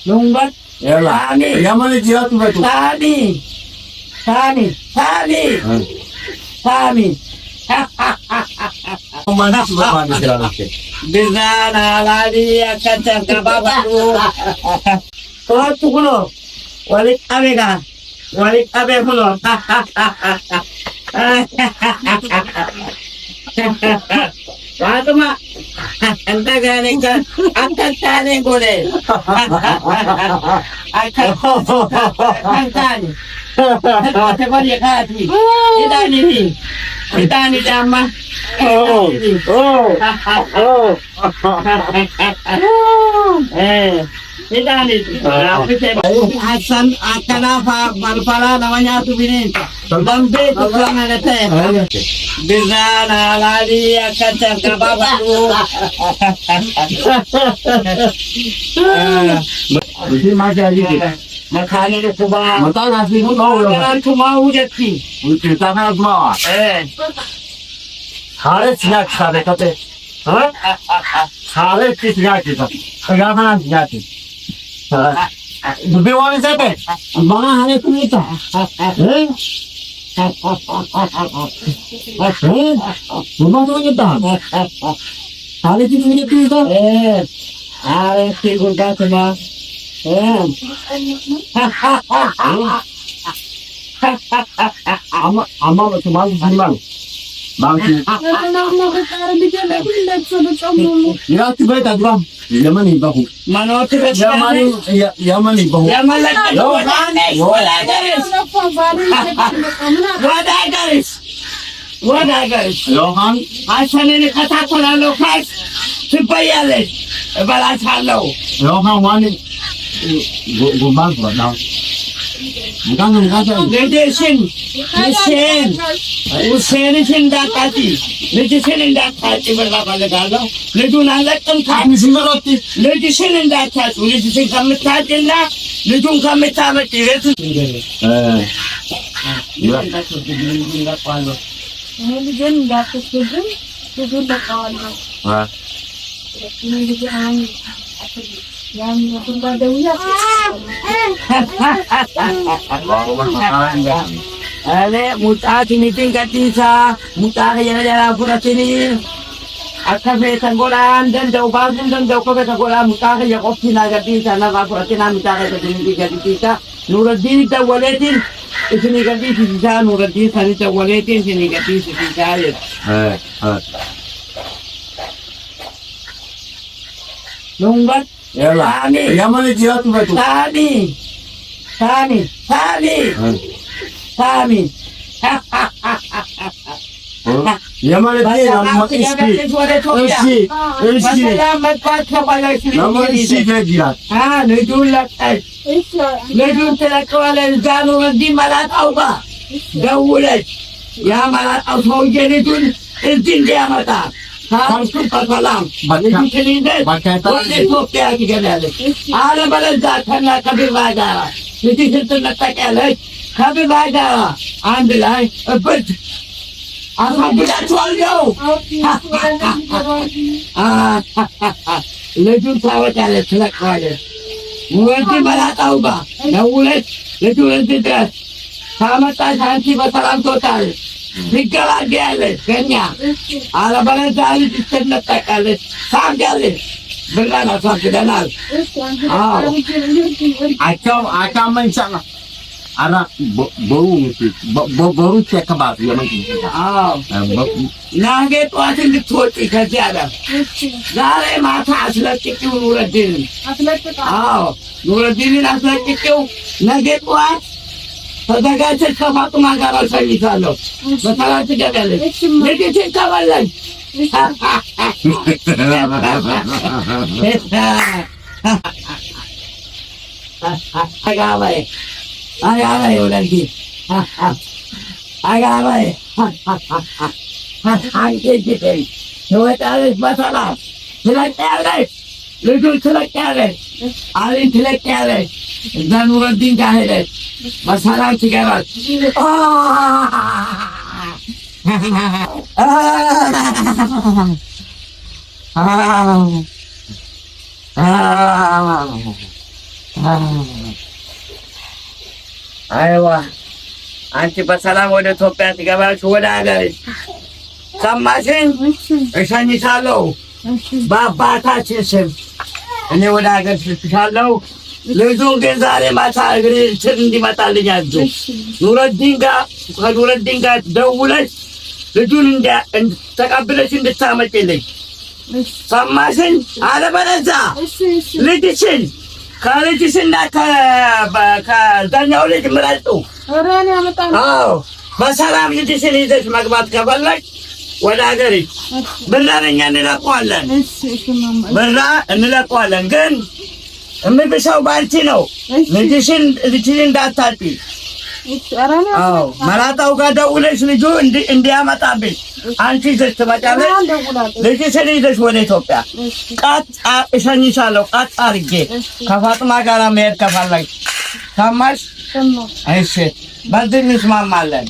Nungbat. Yalah. Tani. Yang mana dia tu betul? Tani. Tani. Mana sudah mana dia nak? Bizana lari akan cakap apa tu? Kau tu kulo. Walik abe kulo. Baru mak. Entah gane kan? Akan tanya boleh. Akan. Cepat dia kasih. Kita ni jama. Kita ni. Asan kenapa berpala namanya tu bini? Lambe tu kurang ada teh. Bizana lari akan cakap apa tu? Mesti macam ni. Makan ni kubah. Mata nasi pun tahu lah. Jangan cuma ujati. Mesti tanah semua. Hari siap siap kata. Hari siap kita. Kerana siap. Lebih orang siapa? Mana hari tu kita? Rumah tu kita. Hari tu kita. Hari tu kita semua. Ama macam mana? Bangsi. Ya tu baik tak bang? Yang mana bahu? Mana tu Yang mana bahu? Yang mana garis? Johan. Asal ni kata kau lepas supaya le balas halau. Johan mana? Gubang tu dah. Bukan saja. Ledesin dah kati. Ledesin dah kati berapa legal? Ledun alat kan Kami semua roti. ledesin dah kati. Ledesin kami kati na. Ledun kami kati itu. Ya. Religion dapat tujuh kawan. Yang ada uyak. Ale muta tiniting katisa, muta kaya jala pura tini. Akabe tanggolan dan jauh bagun dan jauh kabe tanggolan muta kaya kopi na katisa na pura tina muta kaya tiniting katisa. Nuruddin ta waletin. Isini katisa Nuruddin sani ta waletin sini katisa ya. Nungbat. Yalah. Tani. Yang mana dia tu betul? Tani. Yang mana dia? Nama istri. Nama istri dia. Ledun telakawalan Zanuruddin malat auba. Dawulat. Ya malat au ledun izin dia mata. Samsung kalam. Ledun selinde. Boleh topya ki gelale. Ala balal zakana kabir bagara. Ledun selinde takale. Kabir bagara. Andilai. But Asal budak jual jauh. Ledun sawat ada selak kaya. Mungkin malah tahu bah. Dawulat. Ledun tidak. Sama tak santi basalam total. Tiga lagi ada, kenya. Ala balai tali sistem letak ada, sambil ada. Berlana sampai danal. Acam mencak lah. Anak bau mesti, bau cek kebab yang mesti. Nage tu asyik ditoti kerja ada. Zare mata asal kiki Nuruddin. Nuruddin asal kiki. Nage tu Sadaga cekap aku manggar asal misalo. Masalah tiga kali. Jadi cekap lagi. Agak lagi. Agak baik. Angkat kita. Dua tarik masalah. Selesai. Lucu selesai. Alin selesai. Zanuruddin kahir. Masalah tiga አይዋ አንቺ በሰላም ወደ ኢትዮጵያ ትገባለሽ፣ ወደ ሀገርሽ። ሰማሽኝ? እሺ እሸኝሻለሁ እሺ በአባታችን ስም እኔ ወደ ሀገር ልክሻለሁ። ልጁን ግን ዛሬ ማታ እግሬ ስር እንዲመጣልኝ አዞ ከኑረዲን ጋር ደውለሽ ልጁን ተቀብለሽ እንድታመጪልኝ ሰማሽኝ? አለበለዚያ ልጅሽን ከልጅሽና ከዛኛው ልጅ ምረጡ። አዎ በሰላም ልጅሽን ይዘሽ መግባት ከፈለግሽ ወደ ሀገርሽ ብራ ለኛ እንለቀዋለን፣ ብራ እንለቀዋለን። ግን የምብሰው ባንቺ ነው። ልጅሽን እንዳታጪ። አዎ መላጣው ጋር ደውለሽ ልጁ እንዲያመጣብሽ አንቺ ይዘሽ ትመጫለሽ። ልጅሽን ይዘሽ ወደ ኢትዮጵያ ቀጥ እሸኝሻለሁ። ቀጥ አድርጌ ከፋጥማ ጋር መሄድ ከፈለግሽ ሰማሽ? እሺ በዚህ እንስማማለን።